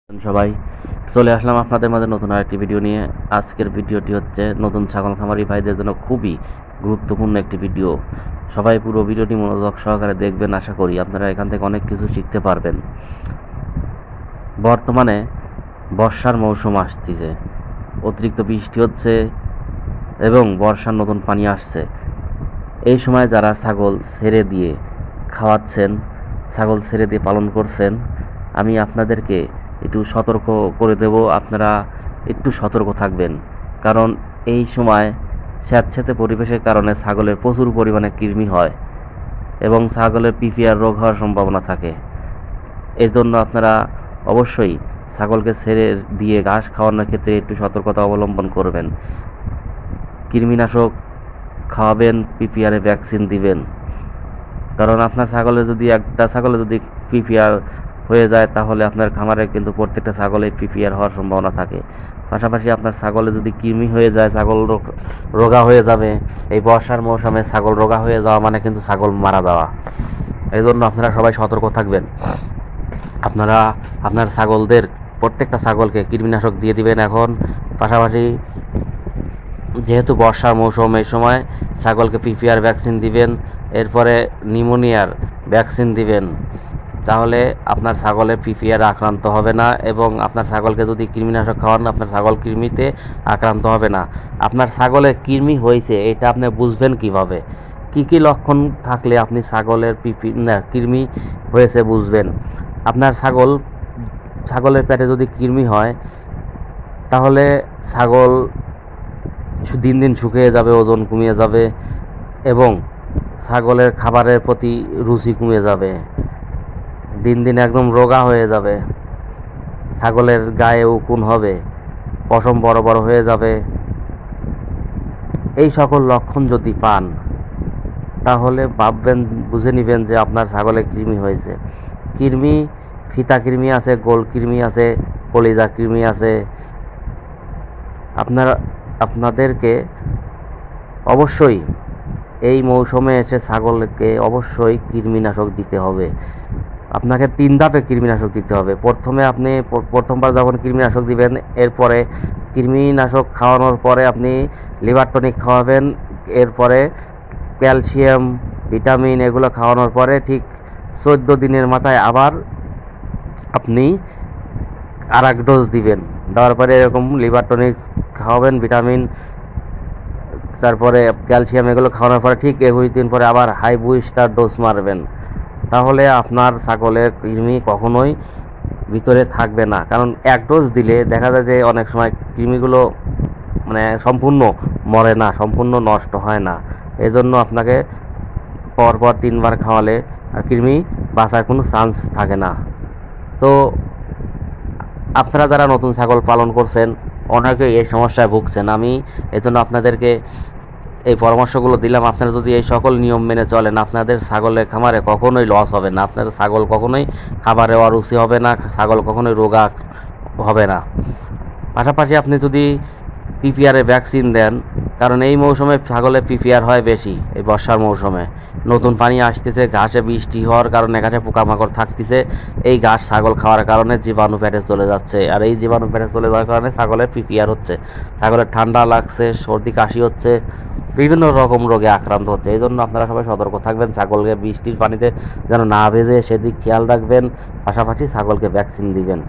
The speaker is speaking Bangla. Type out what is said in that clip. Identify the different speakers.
Speaker 1: সবাই চলে আসলাম আপনাদের মাঝে নতুন আরেকটি ভিডিও নিয়ে। আজকের ভিডিওটি হচ্ছে নতুন ছাগল খামারি ভাইদের জন্য খুবই গুরুত্বপূর্ণ একটি ভিডিও। সবাই পুরো ভিডিওটি মনোযোগ সহকারে দেখবেন, আশা করি আপনারা এখান থেকে অনেক কিছু শিখতে পারবেন। বর্তমানে বর্ষার মৌসুম আসতেছে, অতিরিক্ত বৃষ্টি হচ্ছে এবং বর্ষার নতুন পানি আসছে। এই সময় যারা ছাগল ছেড়ে দিয়ে খাওয়াচ্ছেন, ছাগল ছেড়ে দিয়ে পালন করছেন, আমি আপনাদেরকে একটু সতর্ক করে দেব, আপনারা একটু সতর্ক থাকবেন। কারণ এই সময় স্যাঁতসেঁতে পরিবেশের কারণে ছাগলের প্রচুর পরিমাণে কৃমি হয় এবং ছাগলের পিপিআর রোগ হওয়ার সম্ভাবনা থাকে। এই জন্য আপনারা অবশ্যই ছাগলকে ছেড়ে দিয়ে ঘাস খাওয়ানোর ক্ষেত্রে একটু সতর্কতা অবলম্বন করবেন। কৃমিনাশক খাওয়াবেন, পিপিআরে ভ্যাকসিন দিবেন। কারণ আপনার একটা ছাগলে যদি পিপিআর হয়ে যায়, তাহলে আপনার খামারে কিন্তু প্রত্যেকটা ছাগলে পিপিআর হওয়ার সম্ভাবনা থাকে। পাশাপাশি আপনার ছাগলে যদি কৃমি হয়ে যায়, ছাগল রোগা হয়ে যাবে। এই বর্ষার মৌসুমে ছাগল রোগা হয়ে যাওয়া মানে কিন্তু ছাগল মারা যাওয়া। এই জন্য আপনারা সবাই সতর্ক থাকবেন। আপনারা আপনার ছাগলদের প্রত্যেকটা ছাগলকে কৃমিনাশক দিয়ে দিবেন এখন। পাশাপাশি যেহেতু বর্ষার মৌসুম, এই সময় ছাগলকে পিপিআর ভ্যাকসিন দিবেন, এরপরে নিউমোনিয়ার ভ্যাকসিন দিবেন। তাহলে আপনার ছাগলের পিপিআর আক্রান্ত হবে না এবং আপনার ছাগলকে যদি কৃমিনাশক খাওয়ান, আপনার ছাগল কৃমিতে আক্রান্ত হবে না। আপনার ছাগলের কৃমি হয়েছে এটা আপনি বুঝবেন কিভাবে? কি কি লক্ষণ থাকলে আপনি ছাগলের কৃমি হয়েছে বুঝবেন? আপনার ছাগলের পেটে যদি কৃমি হয়, তাহলে ছাগল দিন দিন শুকিয়ে যাবে, ওজন কমিয়ে যাবে এবং ছাগলের খাবারের প্রতি রুচি কমে যাবে, দিন দিন একদম রোগা হয়ে যাবে। ছাগলের গায়ে উকুন হবে, পশম বড় বড় হয়ে যাবে। এই সকল লক্ষণ যদি পান, তাহলে ভাববেন, বুঝে নেবেন যে আপনার ছাগলে কৃমি হয়েছে। কৃমি, ফিতা কৃমি আছে, গোল কৃমি আছে, কলিজা কৃমি আছে। আপনাদেরকে অবশ্যই এই মৌসুমে এসে ছাগলকে অবশ্যই কৃমিনাশক দিতে হবে। আপনাকে 3 ধাপে কৃমিনাশক দিতে হবে। প্রথমবার যখন কৃমিনাশক দিবেন, এরপরে কৃমিনাশক খাওয়ানোর পরে আপনি লিভার টনিক খাওয়াবেন। এরপরে ক্যালসিয়াম, ভিটামিন এগুলো খাওয়ানোর পরে ঠিক 14 দিনের মাথায় আবার আপনি আর এক ডোজ দিবেন। দেওয়ার পরে এরকম লিভার টনিক খাওয়াবেন, ভিটামিন, তারপরে ক্যালসিয়াম এগুলো খাওয়ানোর পরে ঠিক 21 দিন পরে আবার হাই বুস্টার ডোজ মারবেন। তাহলে আপনার ছাগলের কৃমি কখনোই ভিতরে থাকবে না। কারণ এক ডোজ দিলে দেখা যায় যে অনেক সময় কৃমিগুলো সম্পূর্ণ মরে না, সম্পূর্ণ নষ্ট হয় না। এই জন্য আপনাকে পরপর 3 বার খাওয়ালে আর কৃমি বাঁচার কোনো চান্স থাকে না। তো আপনারা যারা নতুন ছাগল পালন করছেন, অনেকেই এই সমস্যায় ভুগছেন। আমি এই জন্য আপনাদেরকে এই পরামর্শগুলো দিলাম। আপনারা যদি এই সকল নিয়ম মেনে চলেন, আপনাদের ছাগলের খামারে কখনোই লস হবে না, আপনাদের ছাগল কখনোই খাবারে অরুচি হবে না, ছাগল কখনোই রোগা হবে না। পাশাপাশি আপনি যদি পিপিআরে ভ্যাকসিন দেন, কারণ এই মৌসুমে ছাগলের পিপিআর হয় বেশি। এই বর্ষার মৌসুমে নতুন পানি আসতেছে, ঘাসে বৃষ্টি হওয়ার কারণে ঘাসে পোকামাকড় থাকতেছে। এই ঘাস ছাগল খাওয়ার কারণে জীবাণু পেটে চলে যাচ্ছে, আর এই জীবাণু পেটে চলে যাওয়ার কারণে ছাগলের পিপিআর হচ্ছে। ছাগলের ঠান্ডা লাগছে, সর্দি কাশি হচ্ছে, বিভিন্ন রকম রোগে আক্রান্ত হচ্ছে। এই জন্য আপনারা সবাই সতর্ক থাকবেন, ছাগলকে বৃষ্টির পানিতে যেন না ভেজে সেদিক খেয়াল রাখবেন। পাশাপাশি ছাগলকে ভ্যাকসিন দিবেন।